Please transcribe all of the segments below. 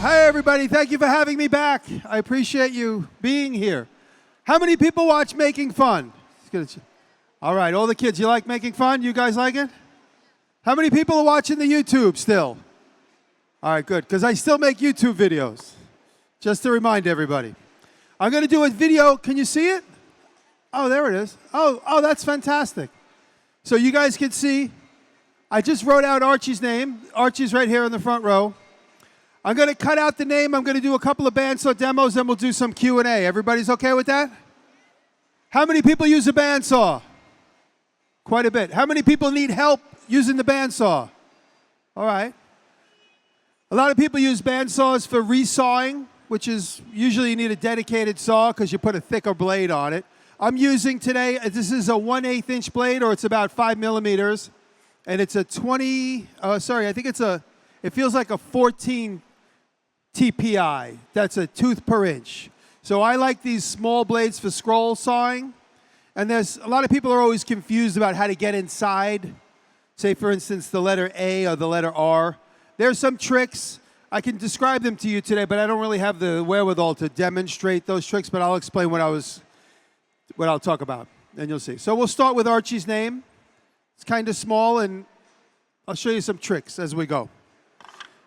Hi, everybody. Thank you for having me back. I appreciate you being here. How many people watch Making Fun? All right, all the kids, you like Making Fun? You guys like it? How many people are watching the YouTube still? All right, good, because I still make YouTube videos, just to remind everybody. I'm going to do a video. Can you see it? Oh, there it is. Oh, that's fantastic. So you guys can see, I just wrote out Archie's name. Archie's right here in the front row. I'm going to cut out the name. I'm going to do a couple of bandsaw demos, then we'll do some Q&A. Everybody's okay with that? How many people use a bandsaw? Quite a bit. How many people need help using the bandsaw? All right. A lot of people use bandsaws for resawing, which is usually you need a dedicated saw because you put a thicker blade on it. I'm using today, this is a 1/8 inch blade, or it's about 5 millimeters. And it's a it feels like a 14 TPI. That's a tooth per inch. So I like these small blades for scroll sawing. And there's a lot of people are always confused about how to get inside. Say, for instance, the letter A or the letter R. There's some tricks. I can describe them to you today, but I don't really have the wherewithal to demonstrate those tricks, but I'll explain what I'll talk about, and you'll see. So we'll start with Archie's name. It's kind of small, and I'll show you some tricks as we go.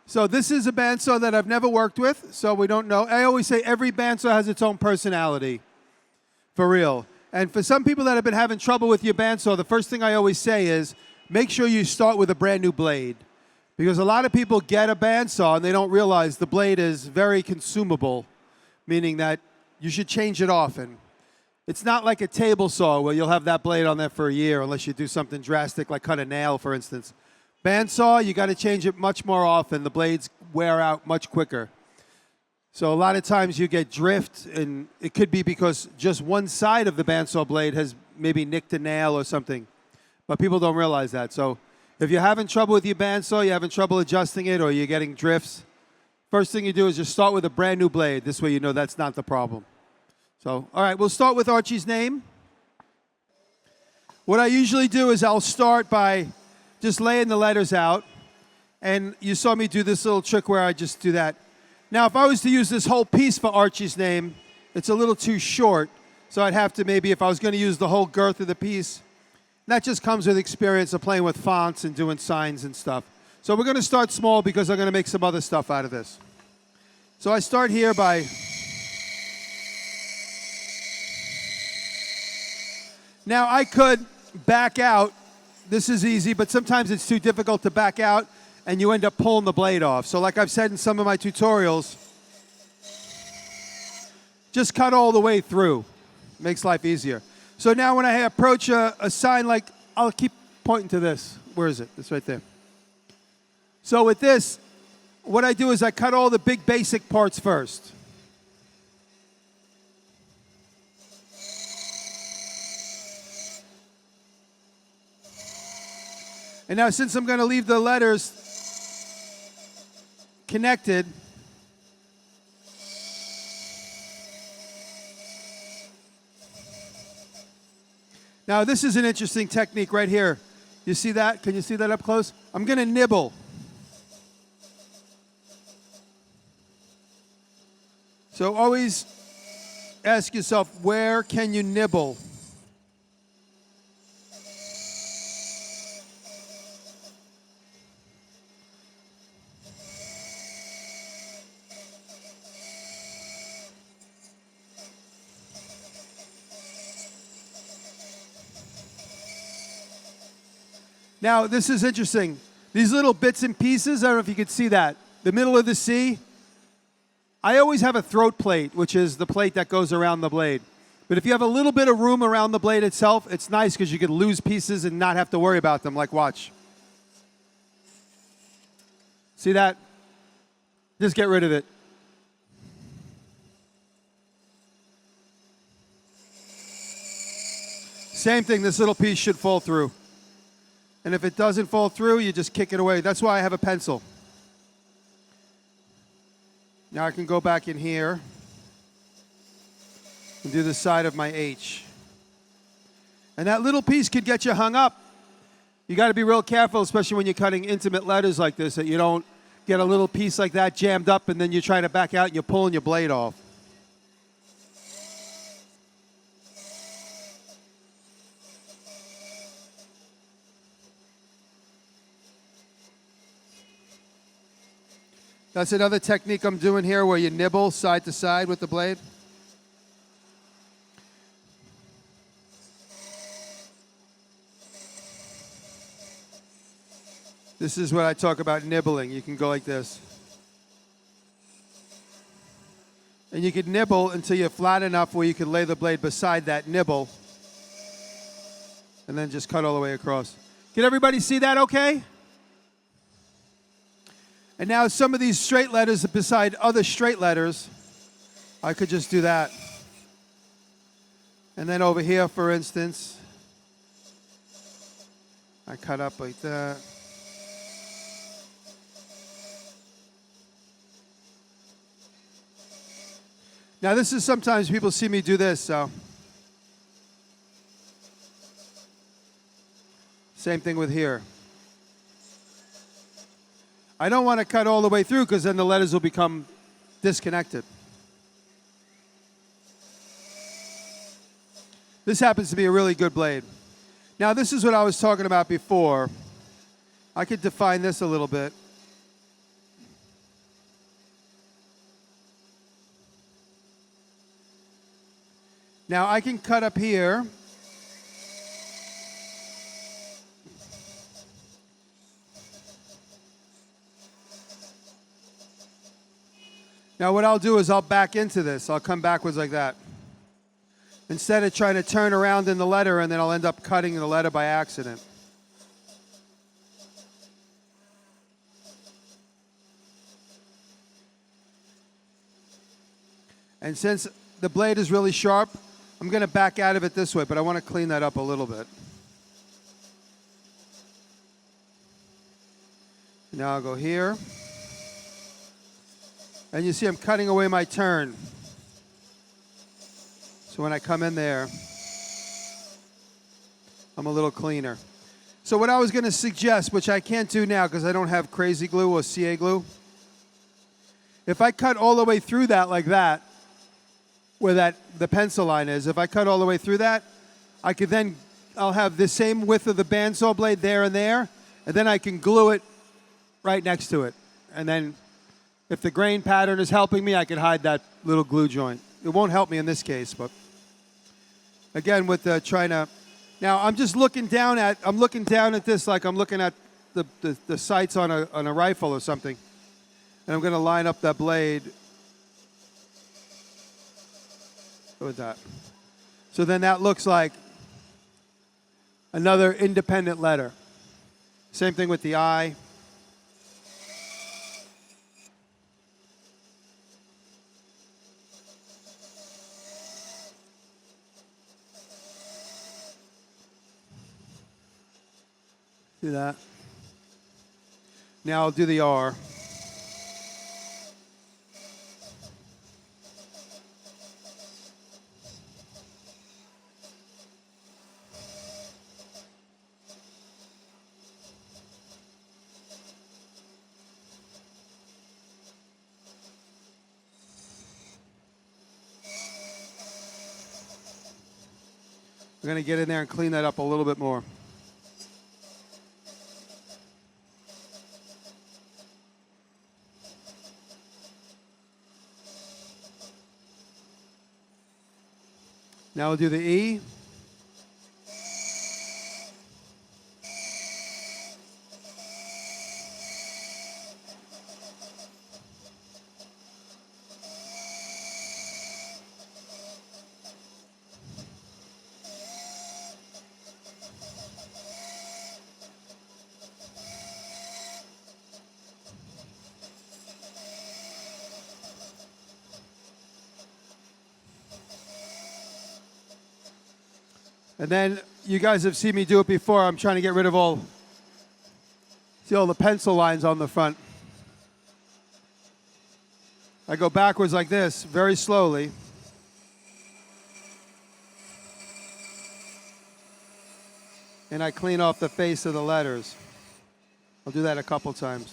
So this is a bandsaw that I've never worked with, so we don't know. I always say every bandsaw has its own personality, for real. And for some people that have been having trouble with your bandsaw, the first thing I always say is, make sure you start with a brand new blade. Because a lot of people get a bandsaw and they don't realize the blade is very consumable, meaning that you should change it often. It's not like a table saw where you'll have that blade on there for a year unless you do something drastic like cut a nail, for instance. Bandsaw, you got to change it much more often. The blades wear out much quicker. So a lot of times you get drift, and it could be because just one side of the bandsaw blade has maybe nicked a nail or something. But people don't realize that. So if you're having trouble with your bandsaw, you're having trouble adjusting it, or you're getting drifts, first thing you do is just start with a brand new blade. This way you know that's not the problem. So, all right, we'll start with Archie's name. What I usually do is I'll start by just laying the letters out. And you saw me do this little trick where I just do that. Now, if I was to use this whole piece for Archie's name, it's a little too short. So I'd have to maybe, if I was going to use the whole girth of the piece, that just comes with experience of playing with fonts and doing signs and stuff. So we're going to start small because I'm going to make some other stuff out of this. So I start here by... Now, I could back out. This is easy, but sometimes it's too difficult to back out, and you end up pulling the blade off. So like I've said in some of my tutorials, just cut all the way through. Makes life easier. So now when I approach a sign like, I'll keep pointing to this. Where is it? It's right there. So with this, what I do is I cut all the big basic parts first. And now since I'm going to leave the letters connected, now this is an interesting technique right here. You see that? Can you see that up close? I'm going to nibble. So always ask yourself, where can you nibble? Now, this is interesting. These little bits and pieces, I don't know if you can see that. The middle of the C, I always have a throat plate, which is the plate that goes around the blade. But if you have a little bit of room around the blade itself, it's nice because you can lose pieces and not have to worry about them, like watch. See that? Just get rid of it. Same thing, this little piece should fall through. And if it doesn't fall through, you just kick it away. That's why I have a pencil. Now I can go back in here and do the side of my H. And that little piece could get you hung up. You got to be real careful, especially when you're cutting intimate letters like this, that you don't get a little piece like that jammed up, and then you're trying to back out and you're pulling your blade off. That's another technique I'm doing here where you nibble side to side with the blade. This is what I talk about nibbling. You can go like this. And you can nibble until you're flat enough where you can lay the blade beside that nibble. And then just cut all the way across. Can everybody see that okay? And now some of these straight letters beside other straight letters, I could just do that. And then over here, for instance, I cut up like that. Now this is sometimes people see me do this, so. Same thing with here. I don't want to cut all the way through because then the letters will become disconnected. This happens to be a really good blade. Now this is what I was talking about before. I could define this a little bit. Now I can cut up here. Now what I'll do is I'll back into this. I'll come backwards like that. Instead of trying to turn around in the letter and then I'll end up cutting the letter by accident. And since the blade is really sharp, I'm going to back out of it this way, but I want to clean that up a little bit. Now I'll go here. And you see I'm cutting away my turn. So when I come in there, I'm a little cleaner. So what I was going to suggest, which I can't do now because I don't have crazy glue or CA glue, if I cut all the way through that like that, where the pencil line is, if I cut all the way through that, I could then, I'll have the same width of the bandsaw blade there, and then I can glue it right next to it. And then if the grain pattern is helping me, I can hide that little glue joint. It won't help me in this case, but again, with trying to, now I'm just looking down at this like I'm looking at the sights on a rifle or something. And I'm going to line up that blade with that. So then that looks like another independent letter. Same thing with the I. Do that. Now I'll do the R. We're going to get in there and clean that up a little bit more. Now we'll do the E. And then you guys have seen me do it before. I'm trying to get rid of all the pencil lines on the front. I go backwards like this, very slowly. And I clean off the face of the letters. I'll do that a couple times.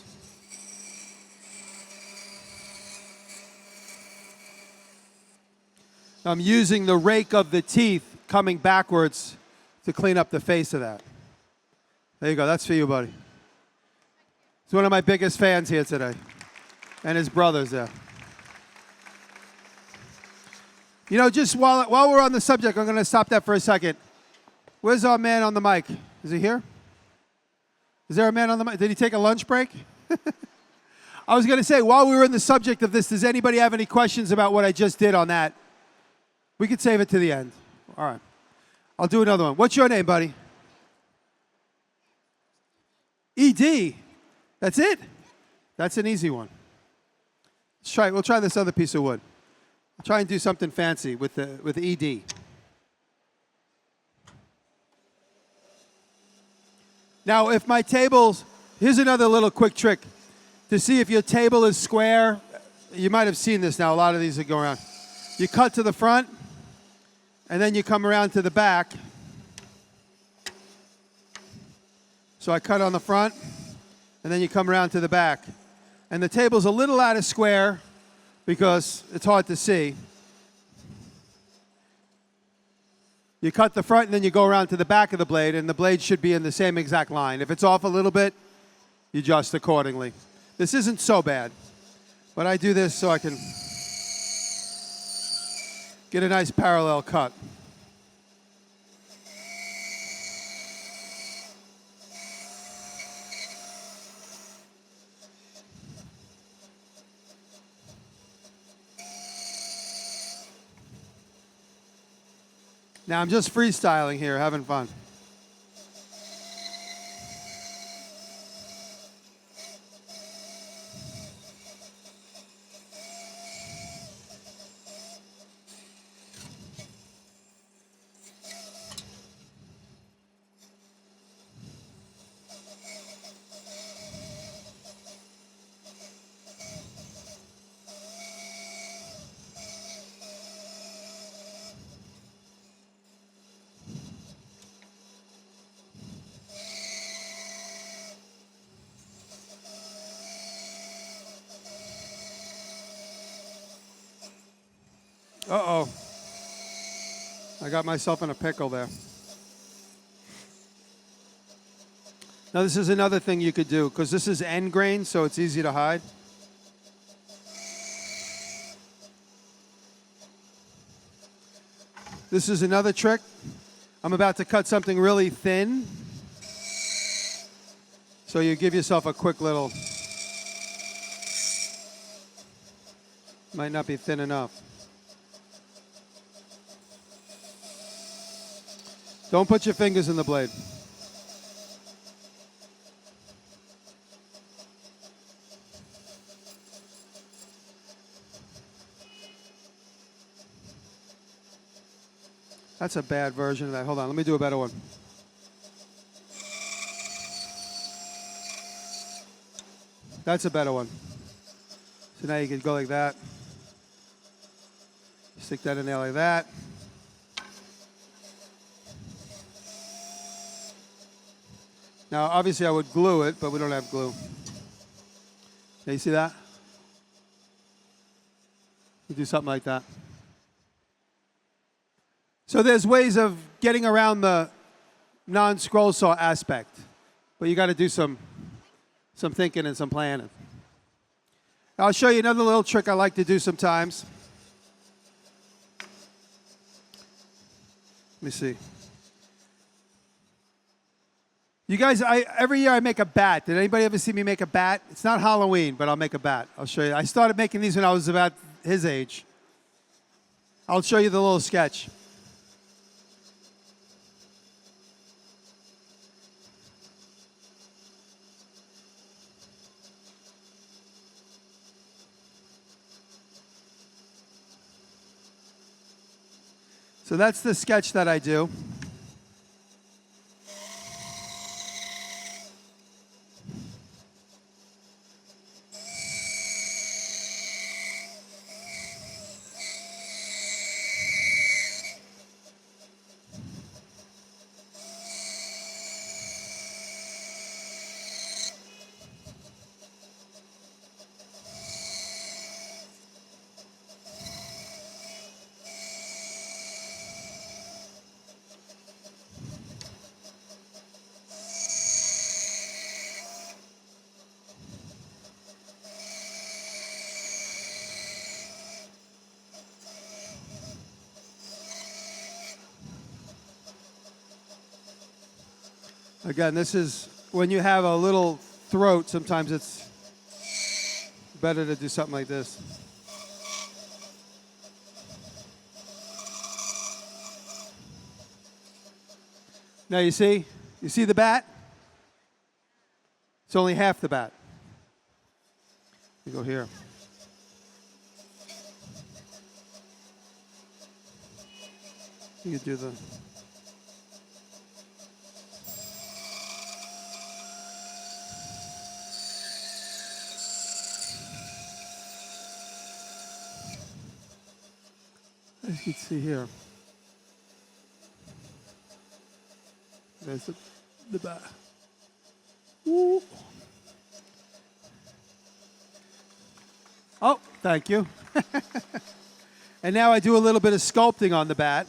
I'm using the rake of the teeth coming backwards to clean up the face of that. There you go. That's for you, buddy. He's one of my biggest fans here today. And his brother's there. You know, just while we're on the subject, I'm going to stop that for a second. Where's our man on the mic? Is he here? Is there a man on the mic? Did he take a lunch break? I was going to say, while we were in the subject of this, does anybody have any questions about what I just did on that? We could save it to the end. All right. I'll do another one. What's your name, buddy? ED. That's it? That's an easy one. We'll try this other piece of wood. I'll try and do something fancy with ED. Now, if my table's, here's another little quick trick. To see if your table is square, you might have seen this now, a lot of these that go around. You cut to the front, and then you come around to the back. So I cut on the front, and then you come around to the back. And the table's a little out of square because it's hard to see. You cut the front, and then you go around to the back of the blade, and the blade should be in the same exact line. If it's off a little bit, you adjust accordingly. This isn't so bad, but I do this so I can get a nice parallel cut. Now I'm just freestyling here, having fun. Uh-oh. I got myself in a pickle there. Now this is another thing you could do, because this is end grain, so it's easy to hide. This is another trick. I'm about to cut something really thin. So you give yourself a quick little, might not be thin enough. Don't put your fingers in the blade. That's a bad version of that. Hold on, let me do a better one. That's a better one. So now you can go like that. Stick that in there like that. Now, obviously, I would glue it, but we don't have glue. Okay, you see that? You do something like that. So there's ways of getting around the non-scroll saw aspect, but you got to do some thinking and some planning. I'll show you another little trick I like to do sometimes. Let me see. You guys, every year I make a bat. Did anybody ever see me make a bat? It's not Halloween, but I'll make a bat. I'll show you. I started making these when I was about his age. I'll show you the little sketch. So that's the sketch that I do. Again, this is when you have a little throat, sometimes it's better to do something like this. Now you see the bat? It's only half the bat. You go here. You could do the... As you can see here. There's the bat. Woo. Oh, thank you. And now I do a little bit of sculpting on the bat.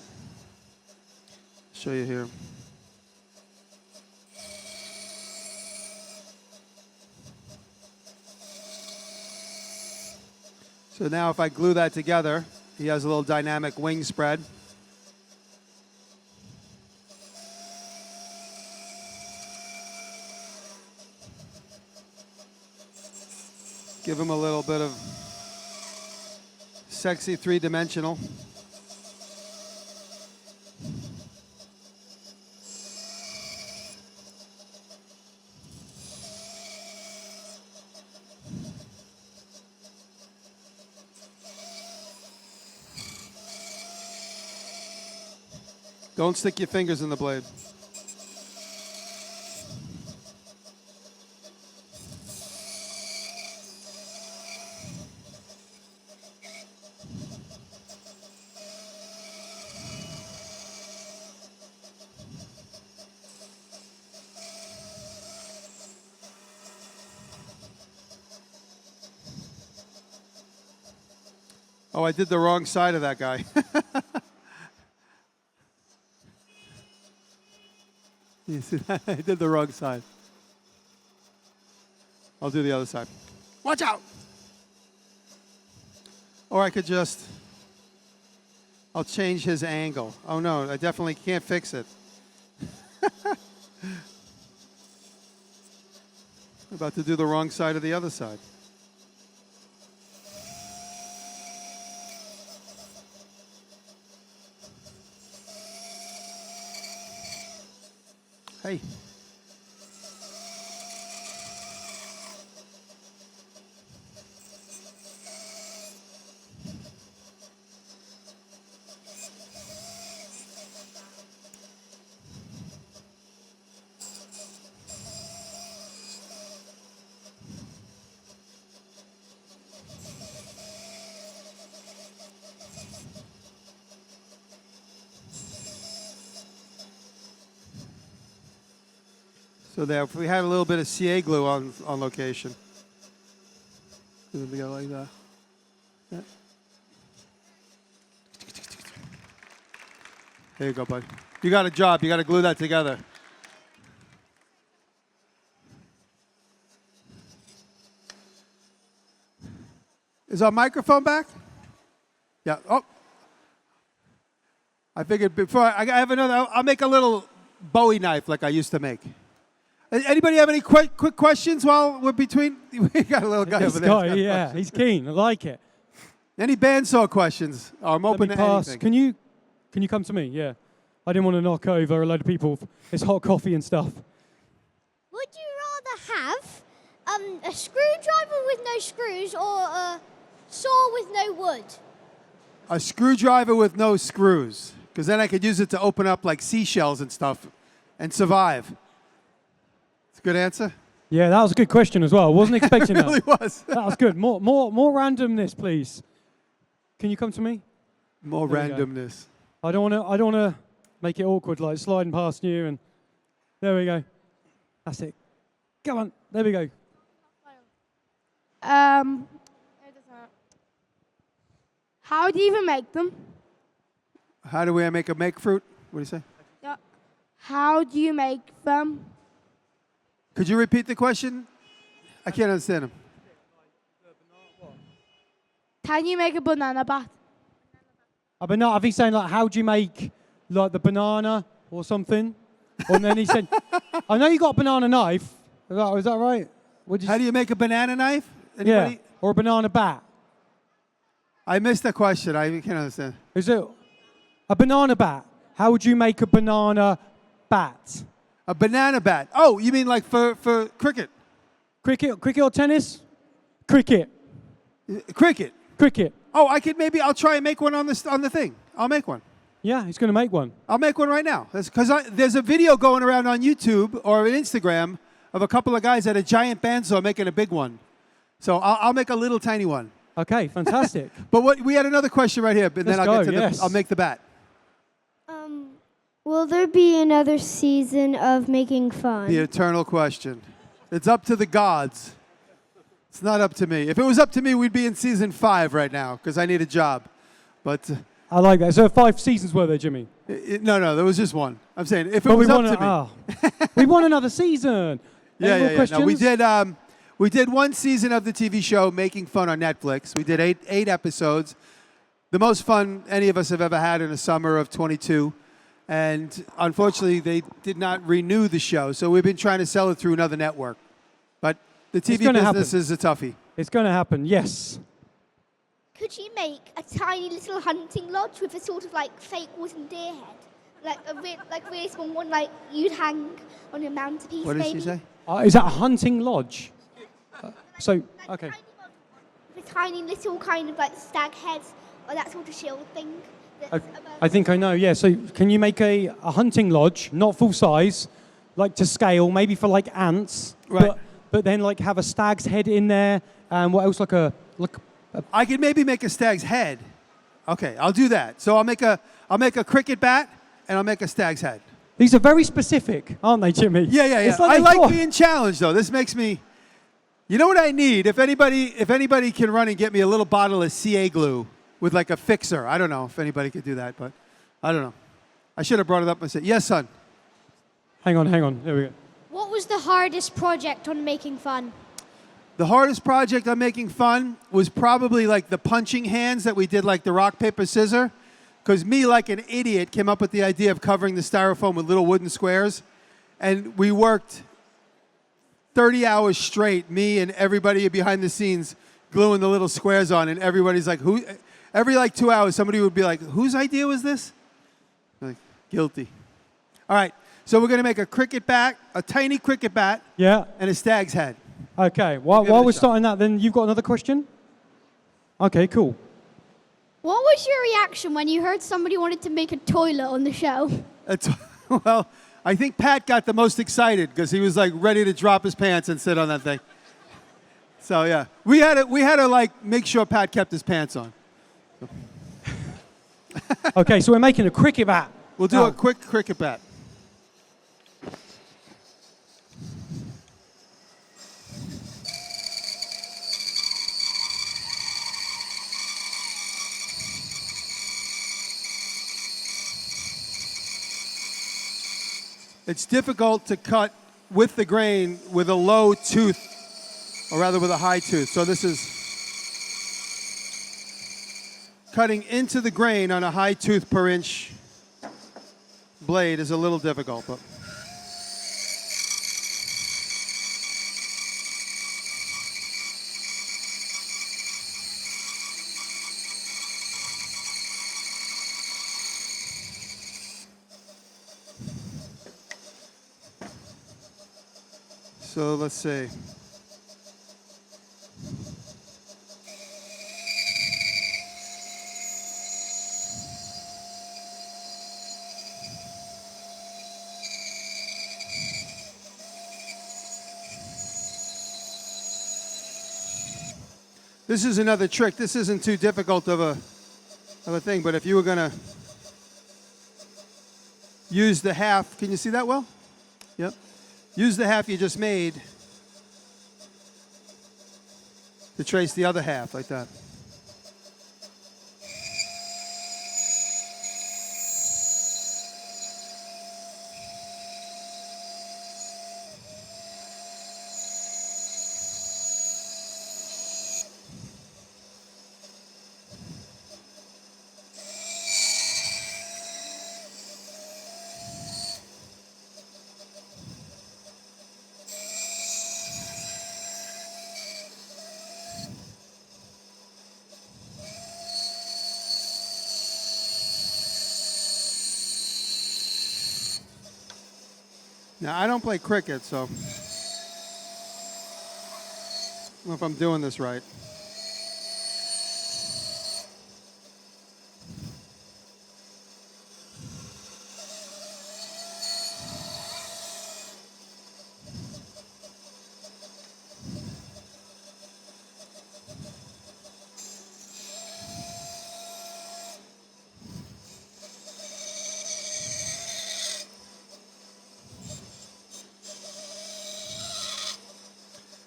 Show you here. So now if I glue that together, he has a little dynamic wing spread. Give him a little bit of sexy three-dimensional. Don't stick your fingers in the blade. Oh, I did the wrong side of that guy. You see that? I did the wrong side. I'll do the other side. Watch out! Or I could just, I'll change his angle. Oh no, I definitely can't fix it. I'm about to do the wrong side of the other side. Hey. So there, if we had a little bit of CA glue on location. We go like that. Yeah. There you go, buddy. You got a job. You got to glue that together. Is our microphone back? Yeah. Oh. I figured before I have another, I'll make a little Bowie knife like I used to make. Anybody have any quick questions while we're between? We got a little guy over there. Guy, yeah, he's keen. I like it. Any bandsaw questions? Oh, I'm open to anything. Can you come to me? Yeah. I didn't want to knock over a load of people. It's hot coffee and stuff. Would you rather have a screwdriver with no screws or a saw with no wood? A screwdriver with no screws, because then I could use it to open up like seashells and stuff and survive. Good answer? Yeah, that was a good question as well. I wasn't expecting it really that. Was. That was good. More randomness, please. Can you come to me? More randomness. I don't want to make it awkward, like sliding past you. And there we go. That's it. Come on. There we go. How do you even make them? How do we make a make fruit? What do you say? Yeah. How do you make them? Could you repeat the question? I can't understand him. Can you make a banana bat? A banana? I think saying like, how do you make like the banana or something? And then he said, I know you got a banana knife. Is that right? How do you make a banana knife? Yeah, Anybody? or a banana bat. I missed the question. I can't understand. Is it a banana bat? How would you make a banana bat? A banana bat. Oh, you mean like for cricket? Cricket or tennis? Cricket. Cricket. Oh, I'll try and make one on the thing. I'll make one. Yeah, he's going to make one. I'll make one right now. Because there's a video going around on YouTube or on Instagram of a couple of guys at a giant bandsaw making a big one. So I'll make a little tiny one. Okay, fantastic. But we had another question right here, but then I'll make the bat. Will there be another season of Making Fun? The eternal question. It's up to the gods. It's not up to me. If it was up to me, we'd be in season 5 right now because I need a job. But I like that. So 5 seasons were there, Jimmy? No, there was just one. I'm saying if it was up to me. We won another season. Yeah. No, Questions? we did one season of the TV show Making Fun on Netflix. We did eight episodes. The most fun any of us have ever had in a summer of 22. And unfortunately, they did not renew the show. So we've been trying to sell it through another network. But the TV business is a toughie. It's going to happen, yes. Could you make a tiny little hunting lodge with a sort of like fake wooden deer head? Like a really small one like you'd hang on your mantelpiece, What did maybe? she say? Is that a hunting lodge? Okay. With a tiny little kind of like stag head or that sort of shield thing. I think I know, yeah. So can you make a hunting lodge, not full size, like to scale, maybe for like ants, Right. but then like have a stag's head in there, and what else, I could maybe make a stag's head. Okay, I'll do that. So I'll make a cricket bat and I'll make a stag's head. These are very specific, aren't they, Jimmy? Yeah. It's I they like thought- being challenged though. This makes me. You know what I need? If anybody can run and get me a little bottle of CA glue with like a fixer. I don't know if anybody could do that, but I don't know. I should have brought it up and said, yes, son. Hang on. There we go. What was the hardest project on Making Fun? The hardest project on Making Fun was probably like the punching hands that we did, like the rock, paper, scissors. Because me, like an idiot, came up with the idea of covering the styrofoam with little wooden squares. And we worked 30 hours straight, me and everybody behind the scenes, gluing the little squares on. And everybody's like, who? Every like 2 hours, somebody would be like, whose idea was this? Like, guilty. All right, so we're going to make a cricket bat, a tiny cricket bat, Yeah. and a stag's head. Okay. While Give it a we're shot. starting that, then you've got another question? Okay, cool. What was your reaction when you heard somebody wanted to make a toilet on the show? Well, I think Pat got the most excited because he was like ready to drop his pants and sit on that thing. So yeah, we had to like make sure Pat kept his pants on. Okay, so we're making a cricket bat. We'll do Oh. a quick cricket bat. It's difficult to cut with the grain with a low tooth, or rather with a high tooth. So this is cutting into the grain on a high tooth per inch blade is a little difficult, but so let's see. This is another trick. This isn't too difficult of a thing, but if you were gonna use the half, can you see that well? Yep. Use the half you just made to trace the other half like that. Now, I don't play cricket, so I don't know if I'm doing this right.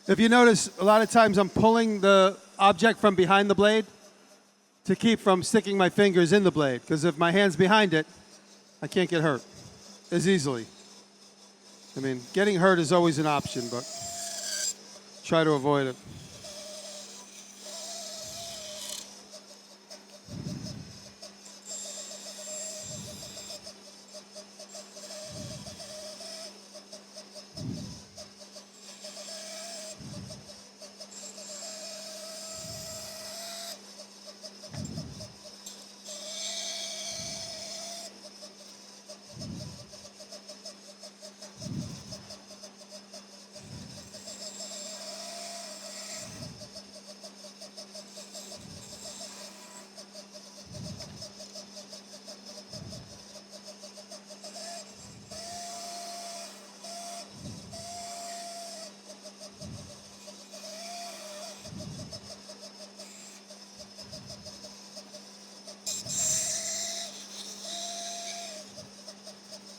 If you notice, a lot of times I'm pulling the object from behind the blade to keep from sticking my fingers in the blade, because if my hand's behind it, I can't get hurt as easily. I mean, getting hurt is always an option, but try to avoid it.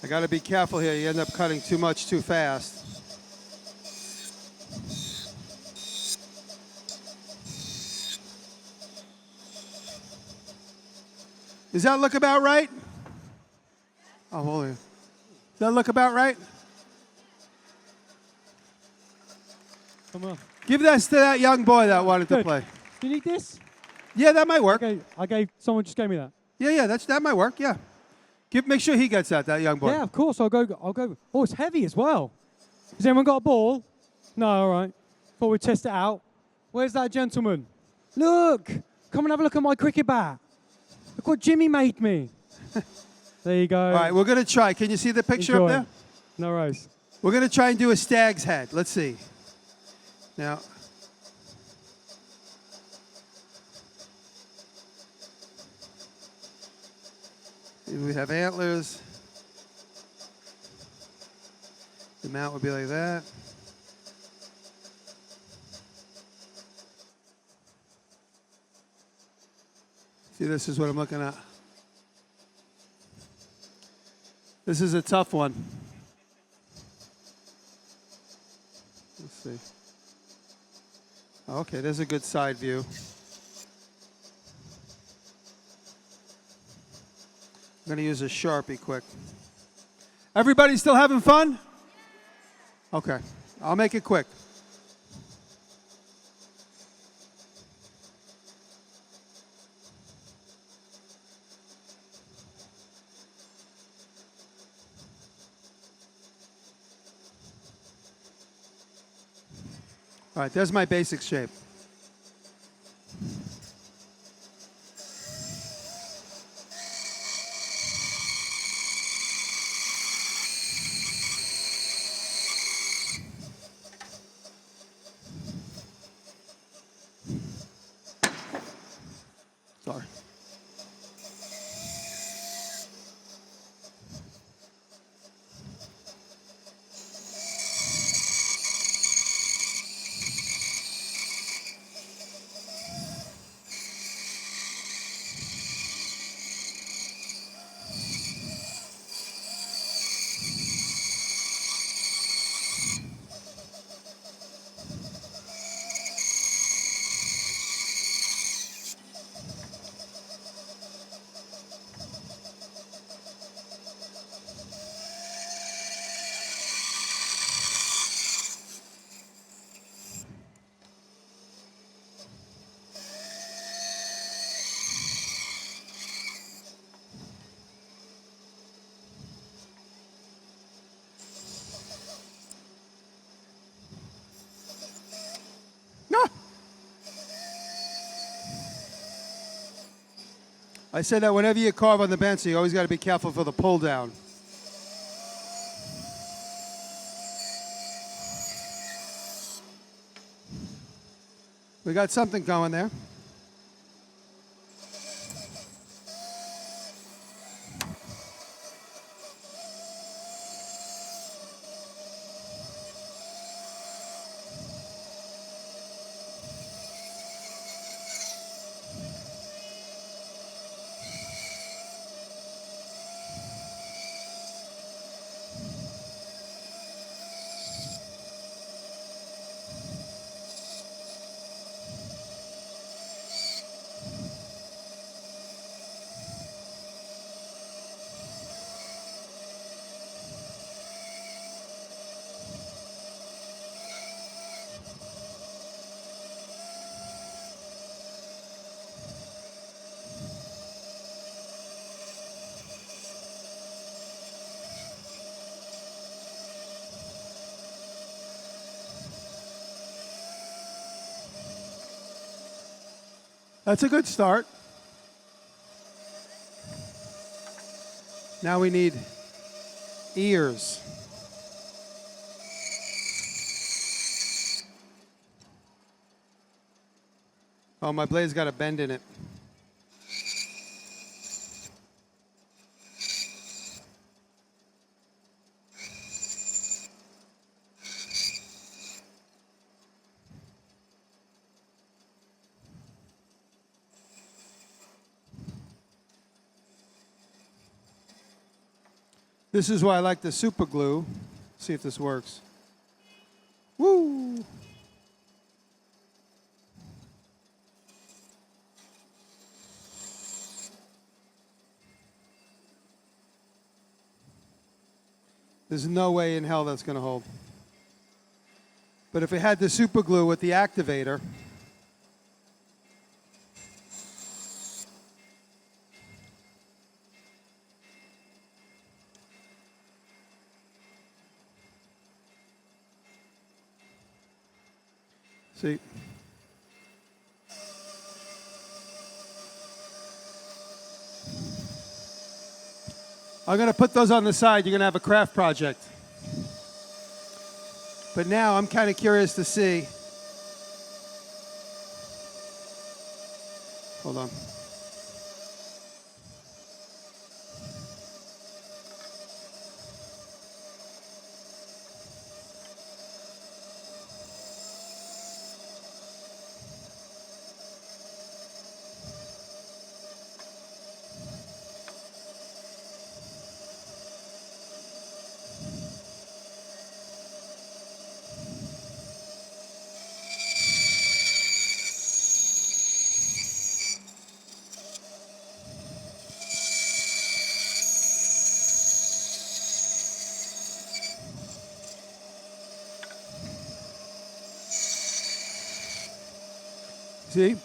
I got to be careful here. You end up cutting too much too fast. Does that look about right? Oh, hold on. Does that look about right? Come on. Give this to that young boy that wanted to Good. play. Do you need this? Yeah, that might work. Okay, someone just gave me that. Yeah, that might work. Yeah. Make sure he gets that young boy. Yeah, of course. I'll go. Oh, it's heavy as well. Has anyone got a ball? No, all right. Thought we'd test it out. Where's that gentleman? Look! Come and have a look at my cricket bat. Look what Jimmy made me. There you go. All right, we're going to try. Can you see the picture Enjoy. up there? No worries. We're going to try and do a stag's head. Let's see. Now, we have antlers. The mount would be like that. See, this is what I'm looking at. This is a tough one. Let's see. Okay, there's a good side view. I'm going to use a Sharpie quick. Everybody still having fun? Okay, I'll make it quick. All right, there's my basic shape. Sorry. I said that whenever you carve on the Bandsaw, you always got to be careful for the pull down. We got something going there. That's a good start. Now we need ears. Oh, my blade's got a bend in it. This is why I like the super glue. See if this works. Woo! There's no way in hell that's going to hold. But if it had the super glue with the activator, see? I'm going to put those on the side. You're going to have a craft project. But now I'm kind of curious to see. Hold on. See?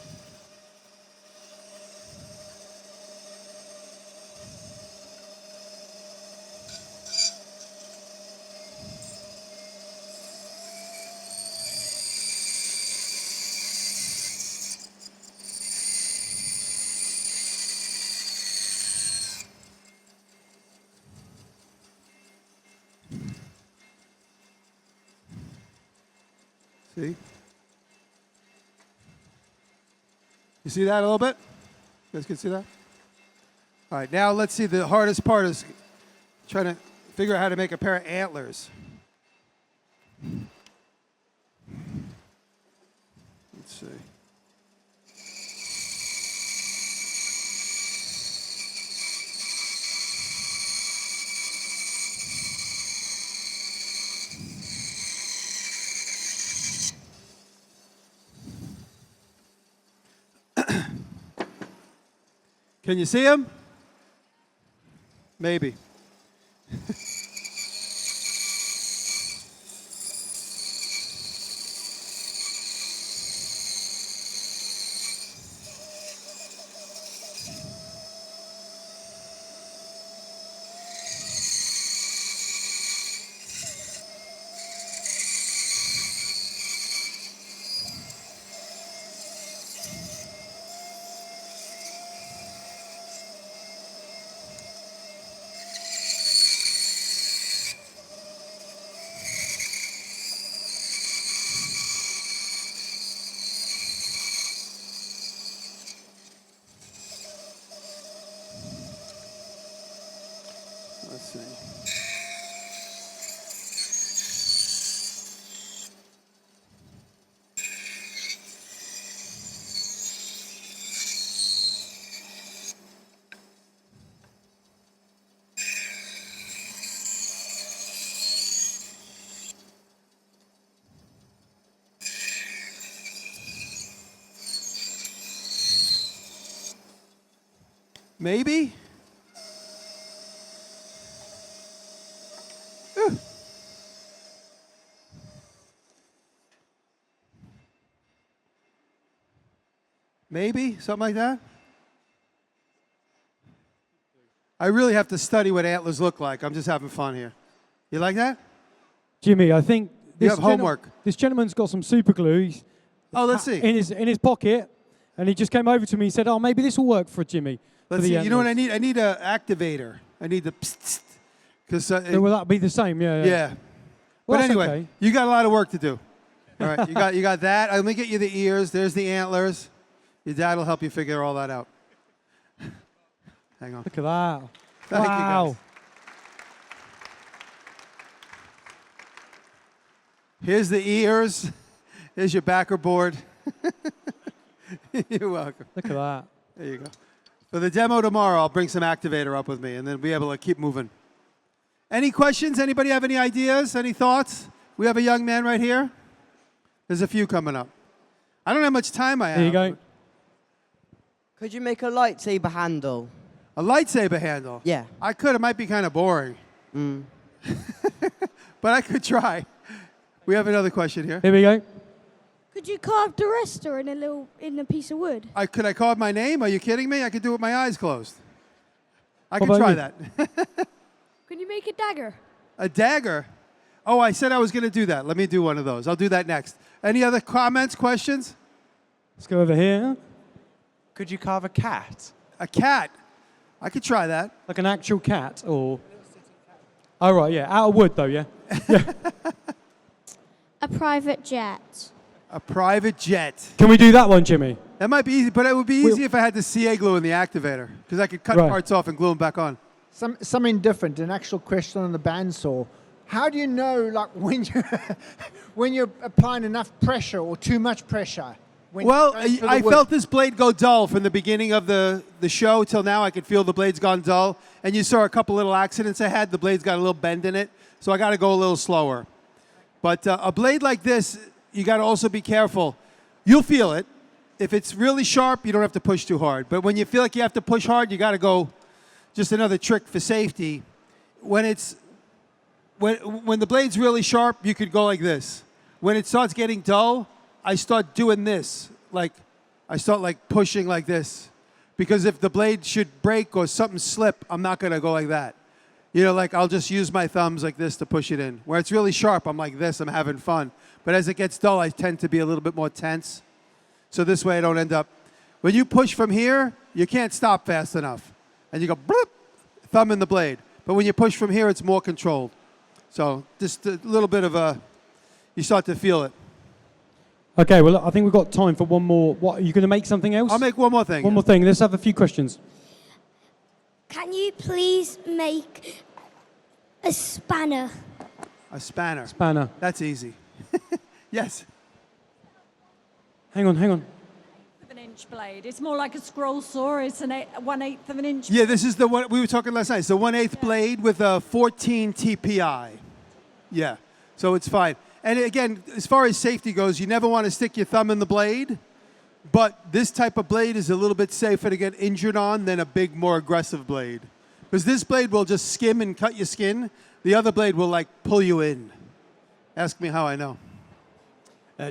See? You see that a little bit? You guys can see that? All right, now let's see. The hardest part is trying to figure out how to make a pair of antlers. Let's see. Can you see him? Maybe. see. Maybe? Maybe, something like that. I really have to study what antlers look like. I'm just having fun here. You like that? Jimmy, I think You have homework. This gentleman's got some super glue. Oh, let's see. In his pocket, and he just came over to me and said, "Oh, maybe this will work for Jimmy." Let's see. You know what I need? I need an activator. I need the because Will that be the same? Yeah. yeah. Well, But that's anyway, okay. you got a lot of work to do. All right, you got that. Let me get you the ears. There's the antlers. Your dad will help you figure all that out. Hang on. Look at that. Thank you, Wow. guys. Here's the ears. Here's your backer board. You're welcome. Look at that. There you go. For the demo tomorrow, I'll bring some activator up with me, and then be able to keep moving. Any questions? Anybody have any ideas? Any thoughts? We have a young man right here. There's a few coming up. I don't know how much time I have. There you go. Could you make a lightsaber handle? A lightsaber handle? Yeah. I could. It might be kind of boring. But I could try. We have another question here. Here we go. Could you carve Diresta in a piece of wood? Could I carve my name? Are you kidding me? I could do it with my eyes closed. I What could about try you? that. Can you make a dagger? A dagger? Oh, I said I was going to do that. Let me do one of those. I'll do that next. Any other comments, questions? Let's go over here. Could you carve a cat? A cat? I could try that. Like an actual cat, or... Oh, right, yeah. Out of wood, though, yeah? A private jet. A private jet. Can we do that one, Jimmy? That might be easy, but it would be easy if I had the CA glue in the activator, because I could cut Right. parts off and glue them back on. Something different, an actual question on the bandsaw. How do you know, like, when you're applying enough pressure or too much pressure? When Well, you're going through I the wood? felt this blade go dull from the beginning of the show till now. I could feel the blade's gone dull. And you saw a couple little accidents I had. The blade's got a little bend in it, so I got to go a little slower. But a blade like this, you got to also be careful. You'll feel it. If it's really sharp, you don't have to push too hard. But when you feel like you have to push hard, you got to go. Just another trick for safety. When the blade's really sharp, you could go like this. When it starts getting dull, I start doing this. I start pushing like this. Because if the blade should break or something slip, I'm not going to go like that. You know, I'll just use my thumbs like this to push it in. Where it's really sharp, I'm like this, I'm having fun. But as it gets dull, I tend to be a little bit more tense. So this way I don't end up. When you push from here, you can't stop fast enough. And you go, bloop, thumb in the blade. But when you push from here, it's more controlled. So just a little bit of you start to feel it. Okay, well, I think we've got time for one more. What, are you going to make something else? I'll make one more thing. One more thing. Let's have a few questions. Can you please make a spanner? A spanner. Spanner. That's easy. Yes. Hang on. Of an inch blade. It's more like a scroll saw. It's 1/8 of an inch. Yeah, this is the one we were talking last night. It's the 1/8 blade with a 14 TPI. Yeah, so it's fine. And again, as far as safety goes, you never want to stick your thumb in the blade. But this type of blade is a little bit safer to get injured on than a big, more aggressive blade. Because this blade will just skim and cut your skin. The other blade will pull you in. Ask me how I know.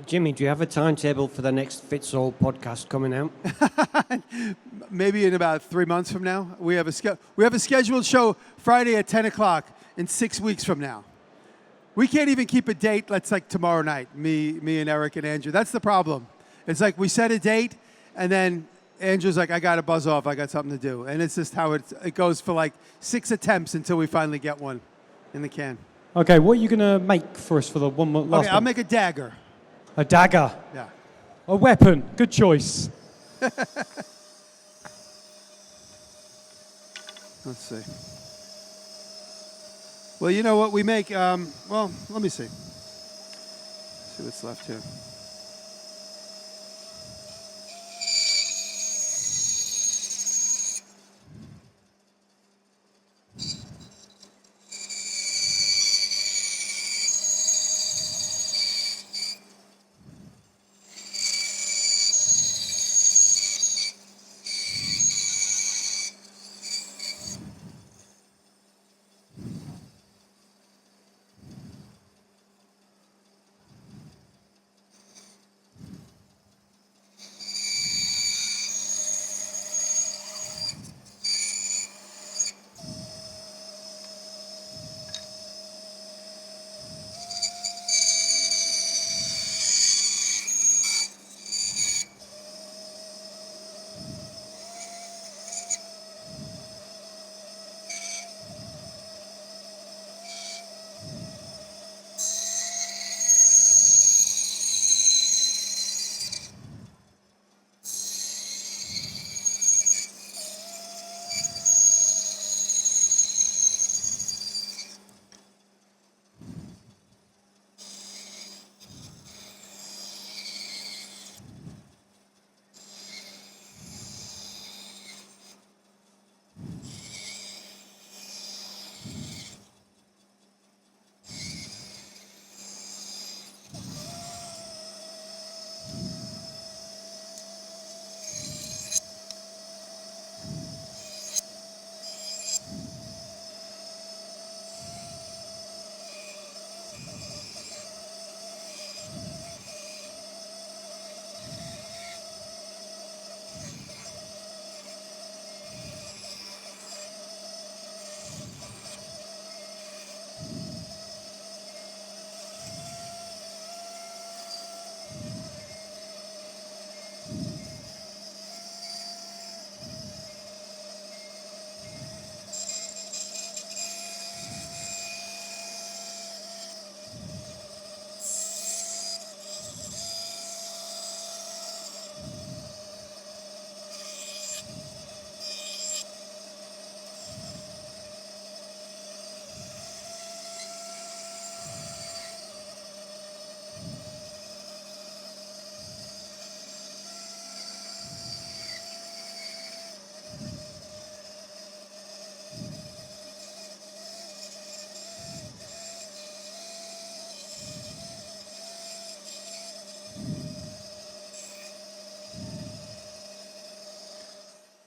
Jimmy, do you have a timetable for the next Fits All podcast coming out? Maybe in about 3 months from now. We have a scheduled show Friday at 10 o'clock in 6 weeks from now. We can't even keep a date. That's tomorrow night. Me and Eric and Andrew. That's the problem. It's we set a date, and then Andrew's I got to buzz off. I got something to do. And it's just how it goes for 6 attempts until we finally get one in the can. Okay, what are you going to make for us for the one more last Okay, one? I'll make a dagger. A dagger. Yeah. A weapon. Good choice. Let's see. Well, you know what we make? Well, let me see. See what's left here.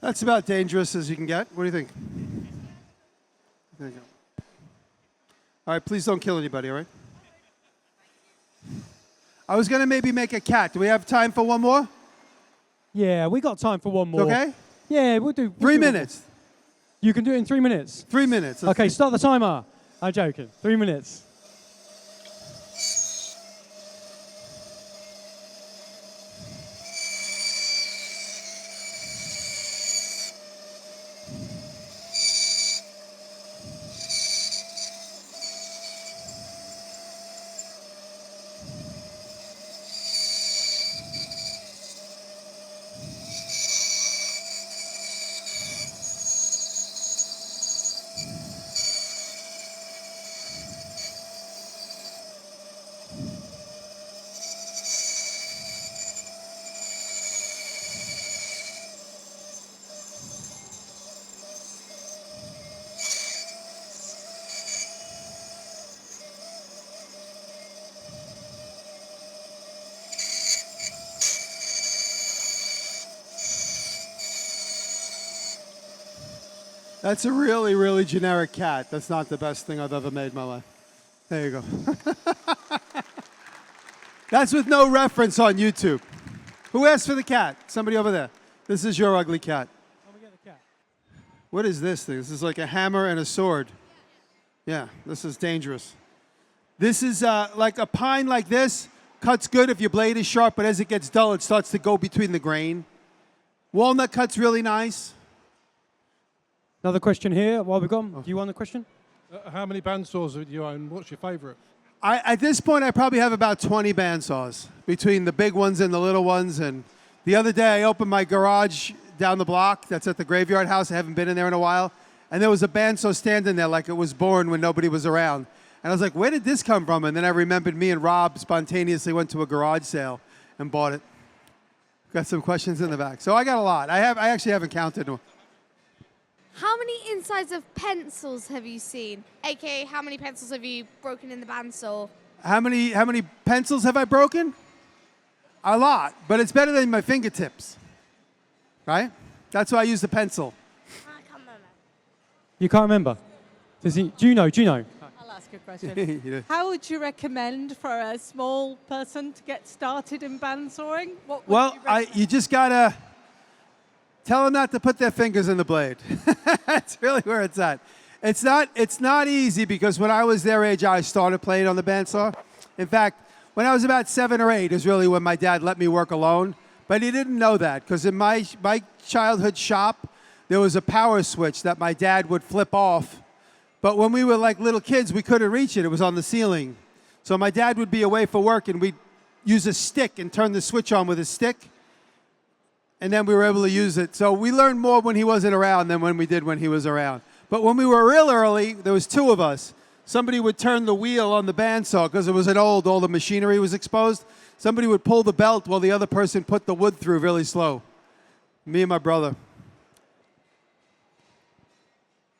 That's about dangerous as you can get. What do you think? There you go. All right, please don't kill anybody, all right? I was going to maybe make a cat. Do we have time for one more? Yeah, we got time for one more. Okay? Yeah, we'll do. 3 minutes. You can do it in 3 minutes. 3 minutes. Let's Okay, see. start the timer. I'm joking. 3 minutes. That's a really, really generic cat. That's not the best thing I've ever made in my life. There you go. That's with no reference on YouTube. Who asked for the cat? Somebody over there. This is your ugly cat. Let me get the cat. What is this thing? This is like a hammer and a sword. Yeah, this is dangerous. This is like a pine like this. Cuts good if your blade is sharp, but as it gets dull, it starts to go between the grain. Walnut cuts really nice. Another question here while we've gone. Do you want a question? How many bandsaws do you own? What's your favourite? At this point, I probably have about 20 bandsaws between the big ones and the little ones. And the other day, I opened my garage down the block that's at the graveyard house. I haven't been in there in a while. And there was a bandsaw standing there like it was born when nobody was around. And I was like, where did this come from? And then I remembered me and Rob spontaneously went to a garage sale and bought it. Got some questions in the back. So I got a lot. I actually haven't counted them. How many insides of pencils have you seen? AKA, how many pencils have you broken in the bandsaw? How many pencils have I broken? A lot, but it's better than my fingertips, right? That's why I use the pencil. I can't remember. You can't remember? Do you know? I'll ask a question. How would you recommend for a small person to get started in bandsawing? Well, you just gotta tell them not to put their fingers in the blade. That's really where it's at. It's not easy because when I was their age, I started playing on the bandsaw. In fact, when I was about 7 or 8 is really when my dad let me work alone. But he didn't know that because in my childhood shop, there was a power switch that my dad would flip off. But when we were like little kids, we couldn't reach it. It was on the ceiling. So my dad would be away for work and we'd use a stick and turn the switch on with a stick. And then we were able to use it. So we learned more when he wasn't around than when we did when he was around. But when we were real early, there was 2 of us. Somebody would turn the wheel on the bandsaw because it was all the machinery was exposed. Somebody would pull the belt while the other person put the wood through really slow. Me and my brother.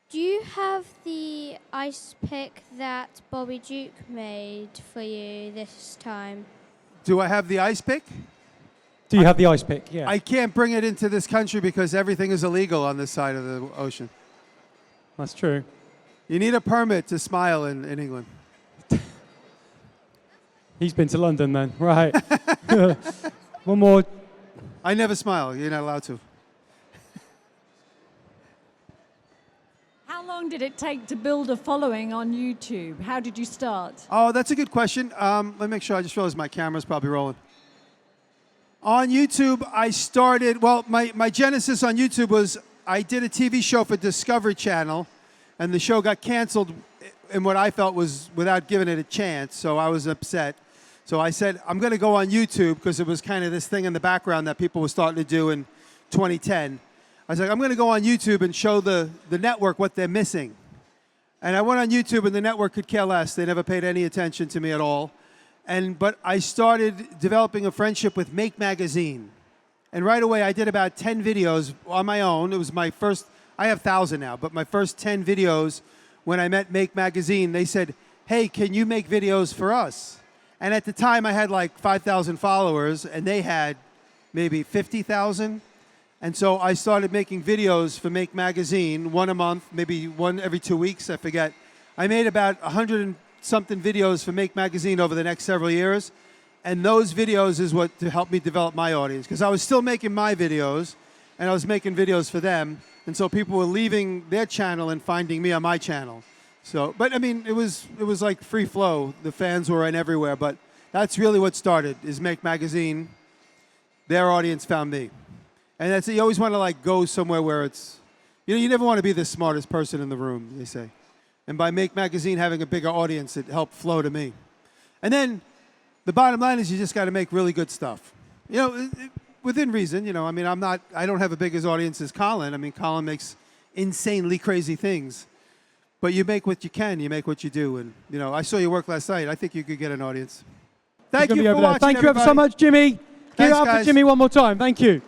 Do you have the ice pick that Bobby Duke made for you this time? Do I have the ice pick? Do you have the ice pick? Yeah. I can't bring it into this country because everything is illegal on this side of the ocean. That's true. You need a permit to smile in England. He's been to London then. Right. One more. I never smile. You're not allowed to. How long did it take to build a following on YouTube? How did you start? Oh, that's a good question. Let me make sure. I just realized my camera's probably rolling. On YouTube, I started, my genesis on YouTube was I did a TV show for Discovery Channel, and the show got canceled in what I felt was without giving it a chance, so I was upset. So I said, I'm going to go on YouTube, because it was kind of this thing in the background that people were starting to do in 2010. I was like, I'm going to go on YouTube and show the network what they're missing. And I went on YouTube, and the network could care less. They never paid any attention to me at all. But I started developing a friendship with Make Magazine. And right away, I did about 10 videos on my own. It was my first, I have 1,000 now, but my first 10 videos when I met Make Magazine, they said, hey, can you make videos for us? And at the time, I had like 5,000 followers, and they had maybe 50,000. And so I started making videos for Make Magazine, one a month, maybe one every 2 weeks, I forget. I made about 100 and something videos for Make Magazine over the next several years. And those videos is what helped me develop my audience. Because I was still making my videos, and I was making videos for them. And so people were leaving their channel and finding me on my channel. So, but I mean, it was like free flow. The fans were in everywhere. But that's really what started, is Make Magazine. Their audience found me. And that's, you always want to like go somewhere where it's, you never want to be the smartest person in the room, they say. And by Make Magazine having a bigger audience, it helped flow to me. And then the bottom line is you just got to make really good stuff. Within reason, I mean, I don't have a big as audience as Colin. I mean, Colin makes insanely crazy things. But you make what you can, you make what you do. And, I saw your work last night. I think you could get an audience. Thank you for watching, Thank you ever so much, Jimmy. Give it up for Jimmy one more time. Thank you.